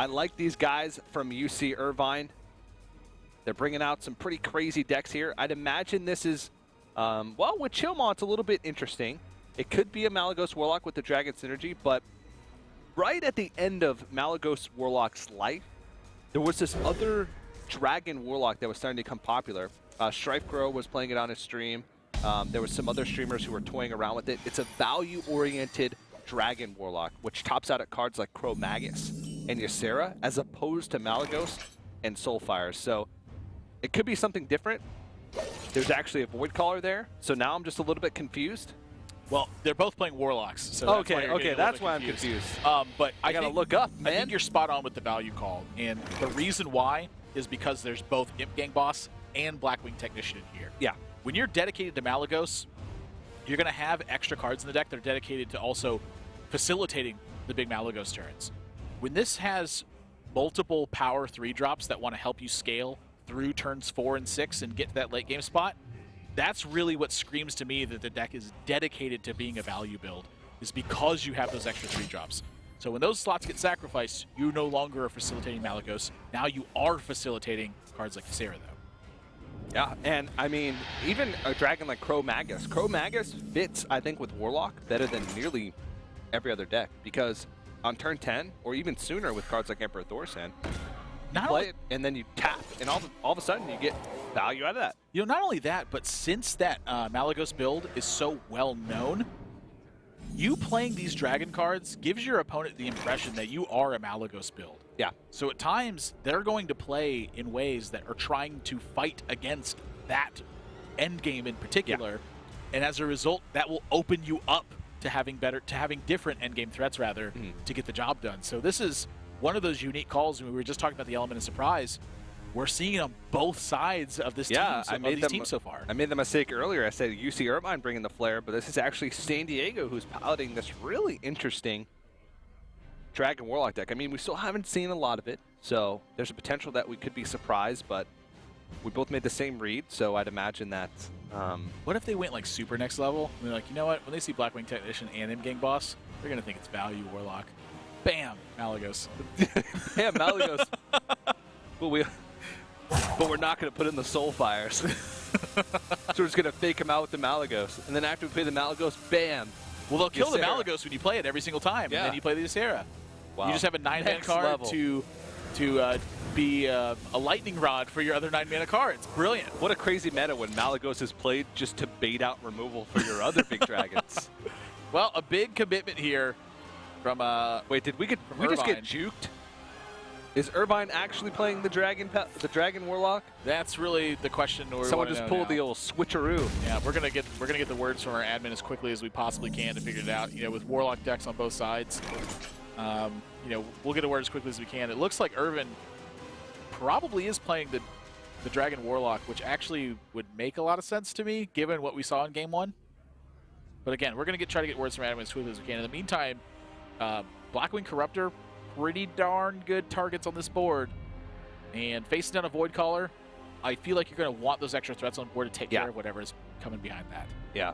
I like these guys from UC Irvine. They're bringing out some pretty crazy decks here. I'd imagine this is, well, with Chillmaw, it's a little bit interesting. It could be a Malagos Warlock with the Dragon Synergy, but right at the end of Malagos Warlock's life, there was this other Dragon Warlock that was starting to become popular. Strifegro was playing it on his stream. There was some other streamers who were toying around with it. It's a value-oriented Dragon Warlock, which tops out at cards like Crow Magus and Ysera, as opposed to Malagos and Soulfire. So it could be something different. There's actually a Void Caller there, so now I'm just a little bit confused. Well, they're both playing Warlocks, so that's why I'm confused. But I gotta look up, man. I think you're spot on with the value call, and the reason why is because there's both Imp Gang Boss and Blackwing Technician in here. Yeah. When you're dedicated to Malagos, you're going to have extra cards in the deck that are dedicated to also facilitating the big Malagos turns. When this has multiple power 3-drops that want to help you scale through turns 4 and 6 and get to that late game spot, that's really what screams to me that the deck is dedicated to being a value build, is because you have those extra 3-drops. So when those slots get sacrificed, you no longer are facilitating Malagos. Now you are facilitating cards like Ysera, though. Yeah, and I mean, even a dragon like Crow Magus. Crow Magus fits, I think, with Warlock better than nearly every other deck, because on turn 10, or even sooner with cards like Emperor Thorsan, you play it, and then you tap, and all of a sudden you get value out of that. You know, not only that, but since that Malagos build is so well known, you playing these dragon cards gives your opponent the impression that you are a Malagos build. Yeah. So at times, they're going to play in ways that are trying to fight against that endgame in particular, and as a result, that will open you up to having different endgame threats, rather, to get the job done. So this is one of those unique calls, and we were just talking about the element of surprise. We're seeing it on both sides of this team so far. I made the mistake earlier. I said UC Irvine bringing the flare, but this is actually San Diego who's piloting this really interesting Dragon Warlock deck. I mean, we still haven't seen a lot of it, so there's a potential that we could be surprised, but we both made the same read, so I'd imagine that... what if they went like super next level? And they're like, you know what? When they see Blackwing Technician and Imp Gang Boss, they're going to think it's value Warlock. Bam! Malagos. Yeah, Malagos. But we're not going to put in the Soulfires. So we're just going to fake him out with the Malagos. And then after we play the Malagos, bam! Well, they'll kill the Malagos when you play it every single time, and then you play the Ysera. Wow. You just have a 9-mana card level. to be a lightning rod for your other 9-mana cards. Brilliant. What a crazy meta when Malagos is played just to bait out removal for your other big dragons. Well, a big commitment here from wait, did we just get juked? Is Irvine actually playing the Dragon Warlock? That's really the question. Someone just pulled the old switcheroo. Yeah, we're gonna get the words from our admin as quickly as we possibly can to figure it out. You know, with Warlock decks on both sides, you know, we'll get a word as quickly as we can. It looks like Irvine probably is playing the Dragon Warlock, which actually would make a lot of sense to me given what we saw in Game 1. But again, we're gonna try to get words from admin as quickly as we can. In the meantime, Blackwing Corruptor, pretty darn good targets on this board. And facing down a Void Caller, I feel like you're going to want those extra threats on board to take care of whatever is coming behind that. Yeah.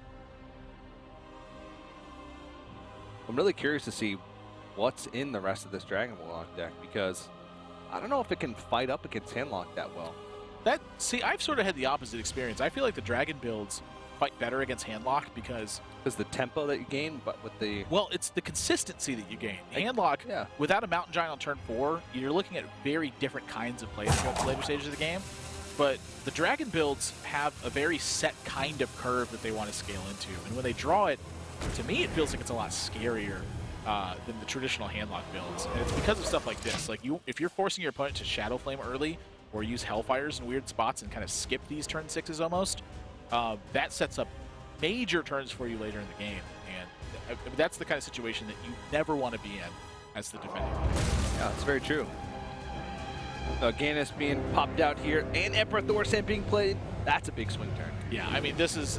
I'm really curious to see what's in the rest of this Dragon Warlock deck, because I don't know if it can fight up against Handlock that well. See, I've sort of had the opposite experience. I feel like the Dragon builds fight better against Handlock because the tempo that you gain, but with the... Well, it's the consistency that you gain. Handlock, without a Mountain Giant on turn 4, you're looking at very different kinds of plays throughout the later stages of the game. But the Dragon builds have a very set kind of curve that they want to scale into. And when they draw it, to me, it feels like it's a lot scarier than the traditional Handlock builds. And it's because of stuff like this. Like, if you're forcing your opponent to Shadow Flame early, or use Hellfires in weird spots and kind of skip these turn 6s almost, that sets up major turns for you later in the game, and that's the kind of situation that you never want to be in as the defending team. Yeah, that's very true. Ganis being popped out here, and Emperor Thorsan being played. That's a big swing turn. Yeah, I mean this is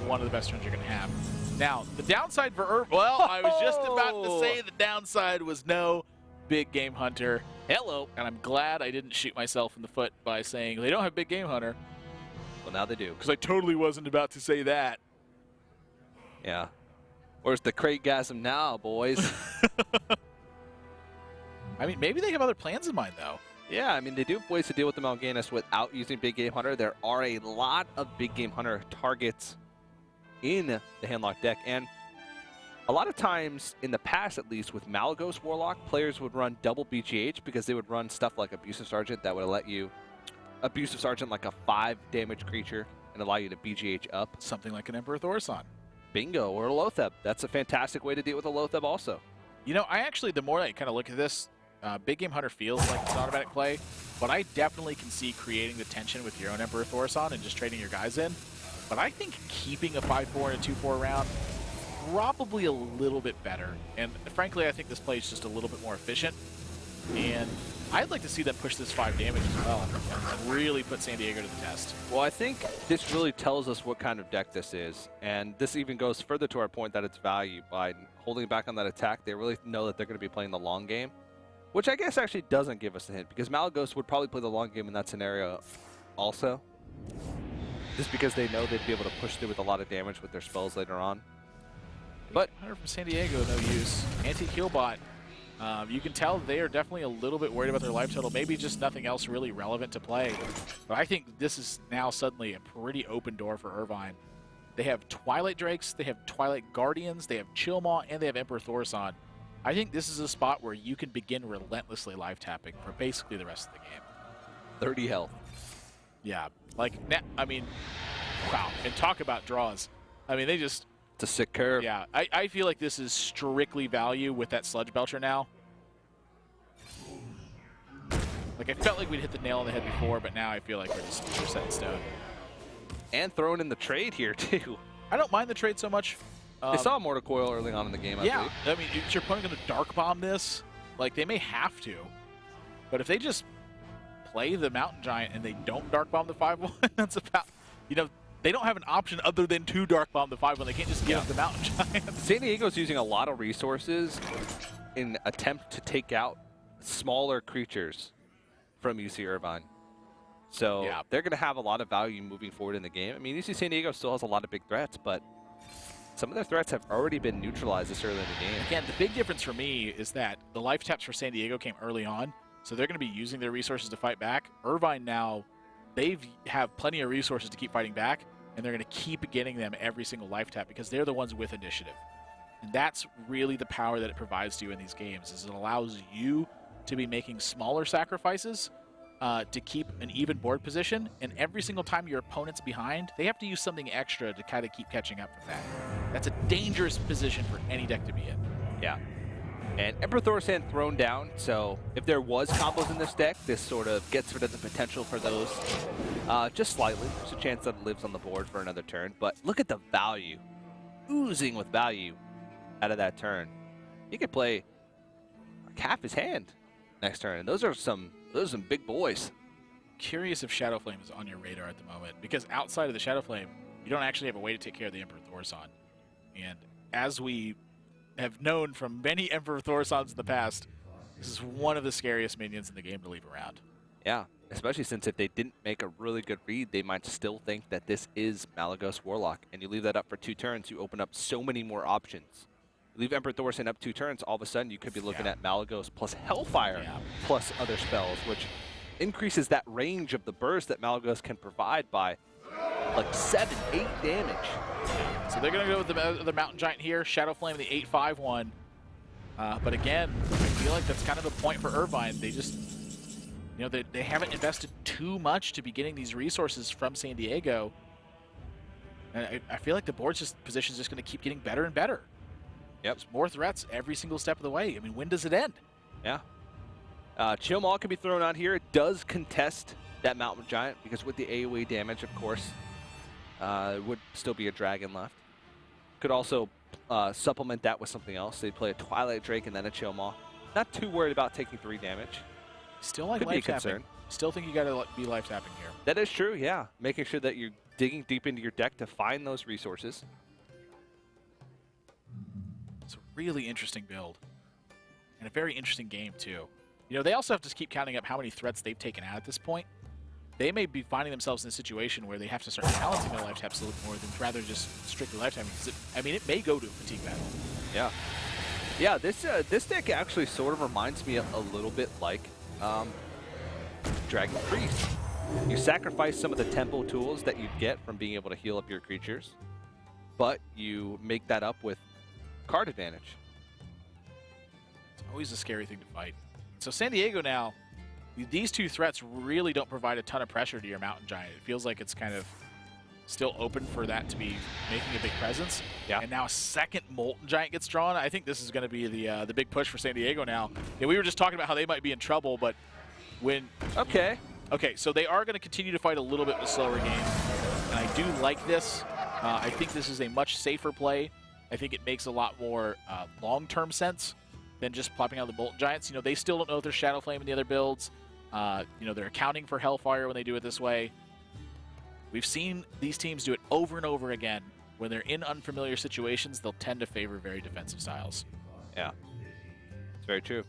one of the best turns you're going to have. Now, the downside for Irvine. Well, I was just about to say the downside was no Big Game Hunter. Hello, and I'm glad I didn't shoot myself in the foot by saying they don't have Big Game Hunter. Well, now they do. Because I totally wasn't about to say that. Yeah. Where's the crate gasm now, boys? I mean, maybe they have other plans in mind, though. Yeah, I mean, they do have ways to deal with the Mal'Ganis without using Big Game Hunter. There are a lot of Big Game Hunter targets in the Handlock deck, and a lot of times, in the past at least, with Malygos Warlock, players would run double BGH because they would run stuff like Abusive Sergeant that would let you Abusive Sergeant like a 5 damage creature and allow you to BGH up. Something like an Emperor Thaurissan. Bingo, or a Lotheb. That's a fantastic way to deal with a Lotheb also. You know, I actually, the more I kind of look at this, Big Game Hunter feels like it's an automatic play, but I definitely can see creating the tension with your own Emperor Thaurissan and just trading your guys in. But I think keeping a 5-4 and a 2-4 round probably a little bit better. And frankly, I think this play is just a little bit more efficient. And I'd like to see them push this 5 damage as well and really put San Diego to the test. Well, I think this really tells us what kind of deck this is. And this even goes further to our point that it's value. By holding back on that attack, they really know that they're going to be playing the long game. Which I guess actually doesn't give us a hint, because Malygos would probably play the long game in that scenario also. Just because they know they'd be able to push through with a lot of damage with their spells later on. But Hunter from San Diego, no use. Anti-Killbot, you can tell they are definitely a little bit worried about their life total. Maybe just nothing else really relevant to play. But I think this is now suddenly a pretty open door for Irvine. They have Twilight Drakes, they have Twilight Guardians, they have Chillmaw, and they have Emperor Thaurissan. I think this is a spot where you can begin relentlessly life tapping for basically the rest of the game. 30 health. Yeah, like, I mean, wow. And talk about draws. I mean, they just... It's a sick curve. Yeah, I feel like this is strictly value with that Sludge Belcher now. Like, I felt like we'd hit the nail on the head before, but now I feel like we're set in stone. And throwing in the trade here, too. I don't mind the trade so much. They saw Mortar Coil early on in the game, I believe. I mean, is your opponent going to Dark Bomb this? Like, they may have to. But if they just play the Mountain Giant and they don't Dark Bomb the 5-1, that's about, you know, they don't have an option other than to Dark Bomb the 5-1. They can't just give the Mountain Giant. San Diego's using a lot of resources in attempt to take out smaller creatures from UC Irvine. So they're going to have a lot of value moving forward in the game. I mean, UC San Diego still has a lot of big threats, but some of their threats have already been neutralized this early in the game. Again, the big difference for me is that the life taps for San Diego came early on, so they're going to be using their resources to fight back. Irvine now, they have plenty of resources to keep fighting back, and they're going to keep getting them every single life tap because they're the ones with initiative. And that's really the power that it provides to you in these games, is it allows you to be making smaller sacrifices to keep an even board position, and every single time your opponent's behind, they have to use something extra to kind of keep catching up from that. That's a dangerous position for any deck to be in. Yeah. And Emperor Thaurissan thrown down, so if there was combos in this deck, this sort of gets rid of the potential for those just slightly. There's a chance that it lives on the board for another turn, but look at the value. Oozing with value out of that turn. He could play like half his hand next turn, and those are some big boys. Curious if Shadow Flame is on your radar at the moment, because outside of the Shadow Flame, you don't actually have a way to take care of the Emperor Thaurissan. And as we have known from many Emperor Thaurisans in the past, this is one of the scariest minions in the game to leave around. Yeah, especially since if they didn't make a really good read, they might still think that this is Malygos Warlock. And you leave that up for 2 turns, you open up so many more options. You leave Emperor Thaurissan up 2 turns, all of a sudden you could be looking at Malygos plus Hellfire plus other spells, which increases that range of the burst that Malygos can provide by like 7, 8 damage. So they're going to go with the Mountain Giant here, Shadow Flame, the 8/5/1. But again, I feel like that's kind of the point for Irvine. They just, you know, they haven't invested too much to be getting these resources from San Diego. And I feel like the board's position is just going to keep getting better and better. Yep. There's more threats every single step of the way. I mean, when does it end? Yeah. Chillmaw can be thrown out here. It does contest that Mountain Giant because with the AoE damage, of course, it would still be a dragon left. Could also supplement that with something else. They'd play a Twilight Drake and then a Chillmaw. Not too worried about taking 3 damage. Still like Could be a life tapping. concern. Still think you got to be life tapping here. That is true, yeah. Making sure that you're digging deep into your deck to find those resources. It's a really interesting build. And a very interesting game, too. You know, they also have to keep counting up how many threats they've taken out at this point. They may be finding themselves in a situation where they have to start balancing their life taps a little more than rather just strictly life tapping. Because I mean, it may go to a fatigue battle. Yeah. Yeah, this deck actually sort of reminds me a little bit like Dragon Priest. You sacrifice some of the tempo tools that you'd get from being able to heal up your creatures, but you make that up with card advantage. It's always a scary thing to fight. So San Diego now, these two threats really don't provide a ton of pressure to your Mountain Giant. It feels like it's kind of still open for that to be making a big presence. Yeah. And now a second Molten Giant gets drawn. I think this is going to be the big push for San Diego now. Yeah, we were just talking about how they might be in trouble, but when... Okay, so they are going to continue to fight a little bit with slower games, and I do like this. I think this is a much safer play. I think it makes a lot more long-term sense than just popping out the Molten Giants. You know, they still don't know if there's Shadow Flame in the other builds. You know, they're accounting for Hellfire when they do it this way. We've seen these teams do it over and over again. When they're in unfamiliar situations, they'll tend to favor very defensive styles. Yeah, it's very true.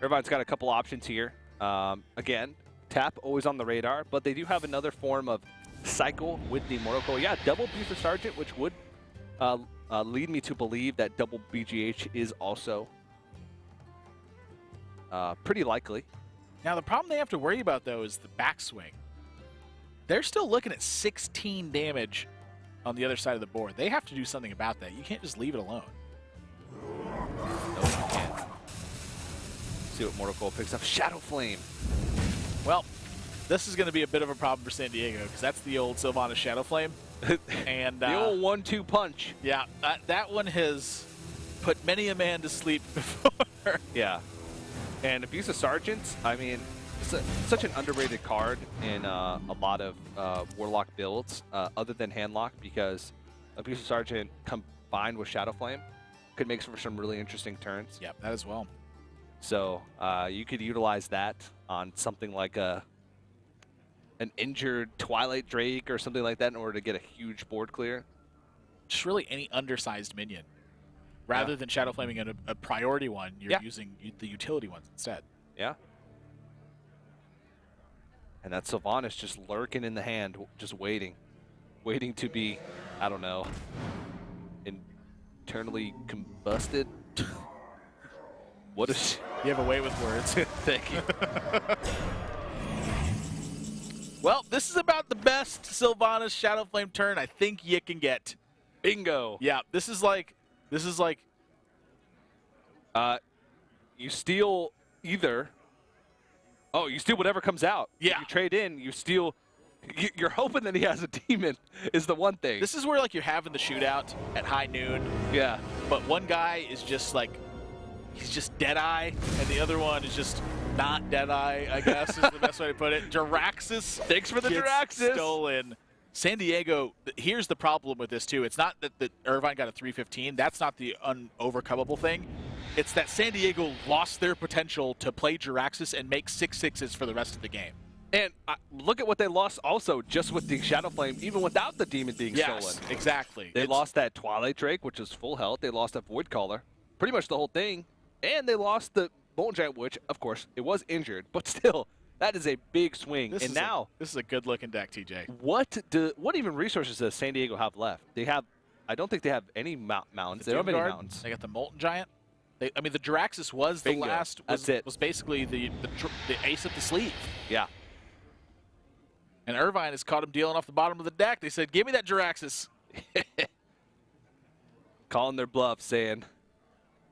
Irvine's got a couple options here. Again, tap always on the radar, but they do have another form of cycle with the Immortal Coil. Yeah, double Buford Sergeant, which would lead me to believe that double BGH is also pretty likely. Now, the problem they have to worry about, though, is the backswing. They're still looking at 16 damage on the other side of the board. They have to do something about that. You can't just leave it alone. No, you can't. See what Mortal Coil picks up. Shadow Flame. Well, this is going to be a bit of a problem for San Diego because that's the old Sylvanas Shadow Flame. And the old 1-2 punch. Yeah, that one has put many a man to sleep before. Yeah. And Abuse of Sergeants, I mean, it's such an underrated card in a lot of Warlock builds, other than Handlock, because Abuse of Sergeant combined with Shadow Flame could make for some really interesting turns. Yep, that as well. So you could utilize that on something like an injured Twilight Drake or something like that in order to get a huge board clear. Just really any undersized minion. Rather than Shadow Flaming a priority one, you're using the utility ones instead. Yeah. And that Sylvanas just lurking in the hand, just waiting. Waiting to be, I don't know, internally combusted. What is... You have a way with words. Thank you. Well, this is about the best Sylvanas Shadow Flame turn I think you can get. Bingo. Yeah, this is like you steal either. Oh, you steal whatever comes out. Yeah. If you trade in, you steal. You're hoping that he has a demon is the one thing. This is where like you're having the shootout at high noon. Yeah. But one guy is just like, he's just Deadeye, and the other one is just not Deadeye, I guess is the best way to put it. Jiraxis. Thanks for the gets Jiraxis. Stolen. San Diego, here's the problem with this too. It's not that Irvine got a 315. That's not the unovercomable thing. It's that San Diego lost their potential to play Jiraxis and make 6/6s for the rest of the game. And look at what they lost also just with the Shadow Flame, even without the demon being stolen. Exactly. They lost that Twilight Drake, which is full health. They lost that Void Caller, pretty much the whole thing. And they lost the Molten Giant, which, of course, it was injured. But still, that is a big swing. This is a good-looking deck, TJ. What even resources does San Diego have left? They have, I don't think they have any mountains. They don't have any mountains. They got the Molten Giant. I mean, the Jiraxis was the last. Was basically the ace up the sleeve. Yeah. And Irvine has caught him dealing off the bottom of the deck. They said, "Give me that Jiraxis." Calling their bluff, saying,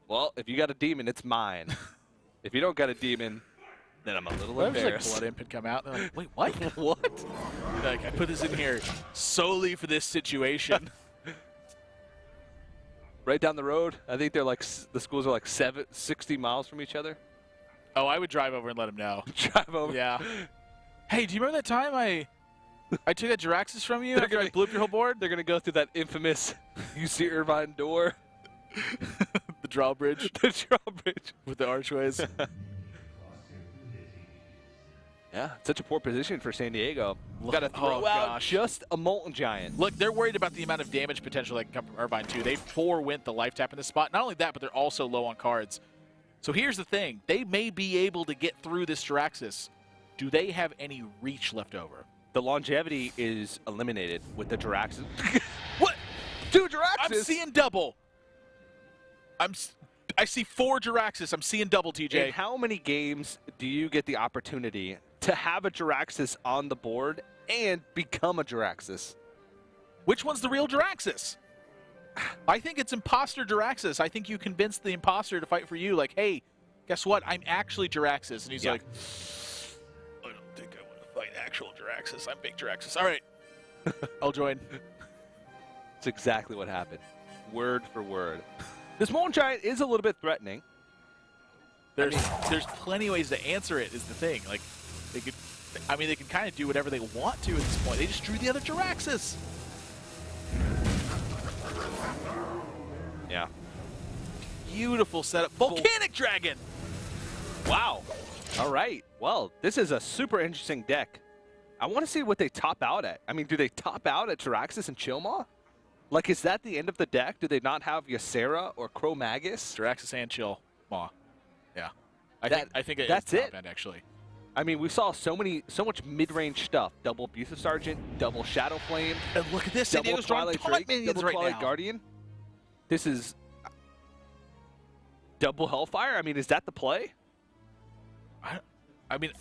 "Well, if you got a demon, it's mine. If you don't got a demon, then I'm a little embarrassed." Like Blood Imp had come out. And they're like, "Wait, what? What?" Like, I put this in here solely for this situation. Right down the road. I think they're like, the schools are like 60 miles from each other. Oh, I would drive over and let him know. Drive over. Yeah. Hey, do you remember that time I took that Jiraxis from you after I blew up your whole board? They're going to go through that infamous UC Irvine door. The drawbridge. The drawbridge. With the archways. Yeah, such a poor position for San Diego. Got to throw out just a Molten Giant. Look, they're worried about the amount of damage potential that can come from Irvine, too. They 4-went the life tap in this spot. Not only that, but they're also low on cards. So here's the thing. They may be able to get through this Jiraxis. Do they have any reach left over? The longevity is eliminated with the Jiraxis. What? 2 Jiraxis? I'm seeing double. I see 4 Jiraxis. I'm seeing double, TJ. In how many games do you get the opportunity to have a Jiraxis on the board and become a Jiraxis? Which one's the real Jiraxis? I think it's imposter Jiraxis. I think you convinced the imposter to fight for you. Like, hey, guess what? I'm actually Jiraxis. And he's like, I don't think I want to fight actual Jiraxis. I'm big Jiraxis. All right. I'll join. It's exactly what happened. Word for word. This Molten Giant is a little bit threatening. There's plenty of ways to answer it is the thing. Like, they can kind of do whatever they want to at this point. They just drew the other Jiraxis. Yeah. Beautiful setup. Volcanic Dragon! Wow. All right. Well, this is a super interesting deck. I want to see what they top out at. I mean, do they top out at Jiraxis and Chillmaw? Like, is that the end of the deck? Do they not have Ysera or Cro-Magus? Jiraxis and Chillmaw. Yeah. I think that's it. Top end, actually. I mean, we saw so much mid-range stuff. Double Abusive Sergeant, double Shadow Flame. And look at this. San Double Diego's drawing Twilight taunt Drake, minions double right Twilight now. Guardian. This is double Hellfire. I mean, is that the play? I mean,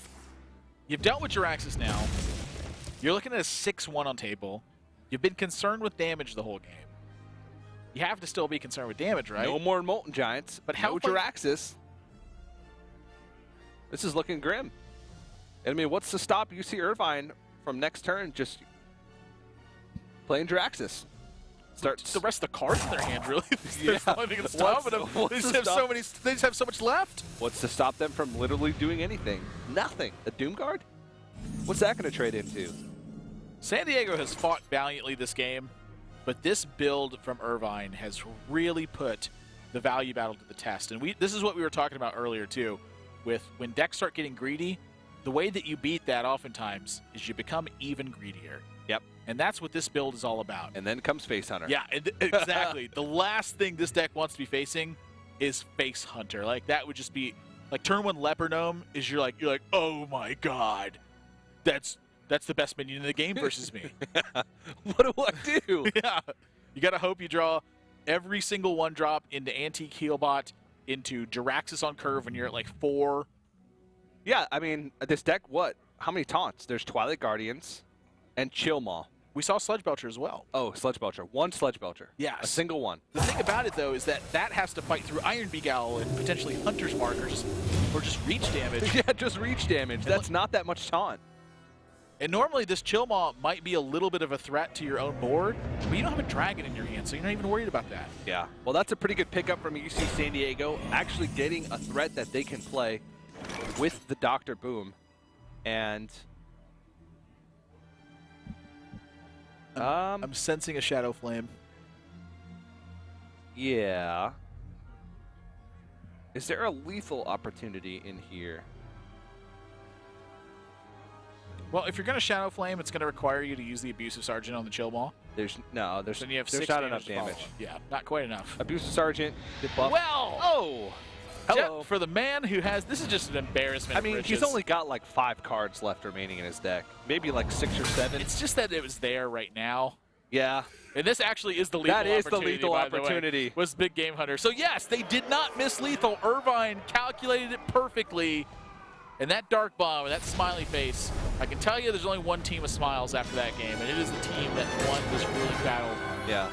you've dealt with Jiraxis now. You're looking at a 6-1 on table. You've been concerned with damage the whole game. You have to still be concerned with damage, right? No more Molten Giants, but no Jiraxis. This is looking grim. I mean, what's to stop UC Irvine from next turn just playing Jiraxis? The rest of the cards in their hand, really. Yeah. There's nothing to stop them. They just have so much left. What's to stop them from literally doing anything? Nothing. A Doom Guard? What's that going to trade into? San Diego has fought valiantly this game, but this build from Irvine has really put the value battle to the test. And this is what we were talking about earlier, too, with when decks start getting greedy, the way that you beat that oftentimes is you become even greedier. Yep. And that's what this build is all about. And then comes Face Hunter. Yeah, exactly. The last thing this deck wants to be facing is Face Hunter. Like, that would just be, like, turn 1 Leper Gnome is you're like, oh my god, that's the best minion in the game versus me. What do I do? Yeah. You got to hope you draw every single 1-drop into Antique Healbot, into Jiraxis on curve when you're at, like, 4. Yeah, I mean, this deck, what? How many taunts? There's Twilight Guardians and Chillmaw. We saw Sludge Belcher as well. Oh, Sludge Belcher. 1 Sludge Belcher. Yes. A single one. The thing about it, though, is that has to fight through Iron Begal and potentially Hunter's Mark or just reach damage. Yeah, just reach damage. That's not that much taunt. And normally this Chillmaw might be a little bit of a threat to your own board, but you don't have a dragon in your hand, so you're not even worried about that. Yeah. Well, that's a pretty good pickup from UC San Diego, actually getting a threat that they can play with the Dr. Boom. And I'm sensing a Shadow Flame. Yeah. Is there a lethal opportunity in here? Well, if you're going to Shadow Flame, it's going to require you to use the Abusive Sergeant on the Chillmaw. There's then you have there's 6 not enough to follow. damage. Yeah, not quite enough. Abusive Sergeant, debuff. Well, oh, hello. For the man who has, this is just an embarrassment. I mean, he's only got like 5 cards left remaining in his deck. Maybe like 6 or 7. It's just that it was there right now. Yeah. And this actually is the lethal opportunity. That is the lethal opportunity. Was Big Game Hunter. So yes, they did not miss lethal. Irvine calculated it perfectly. And that Dark Bomb, and that smiley face, I can tell you there's only one team with smiles after that game, and it is the team that won this grueling battle. Yeah.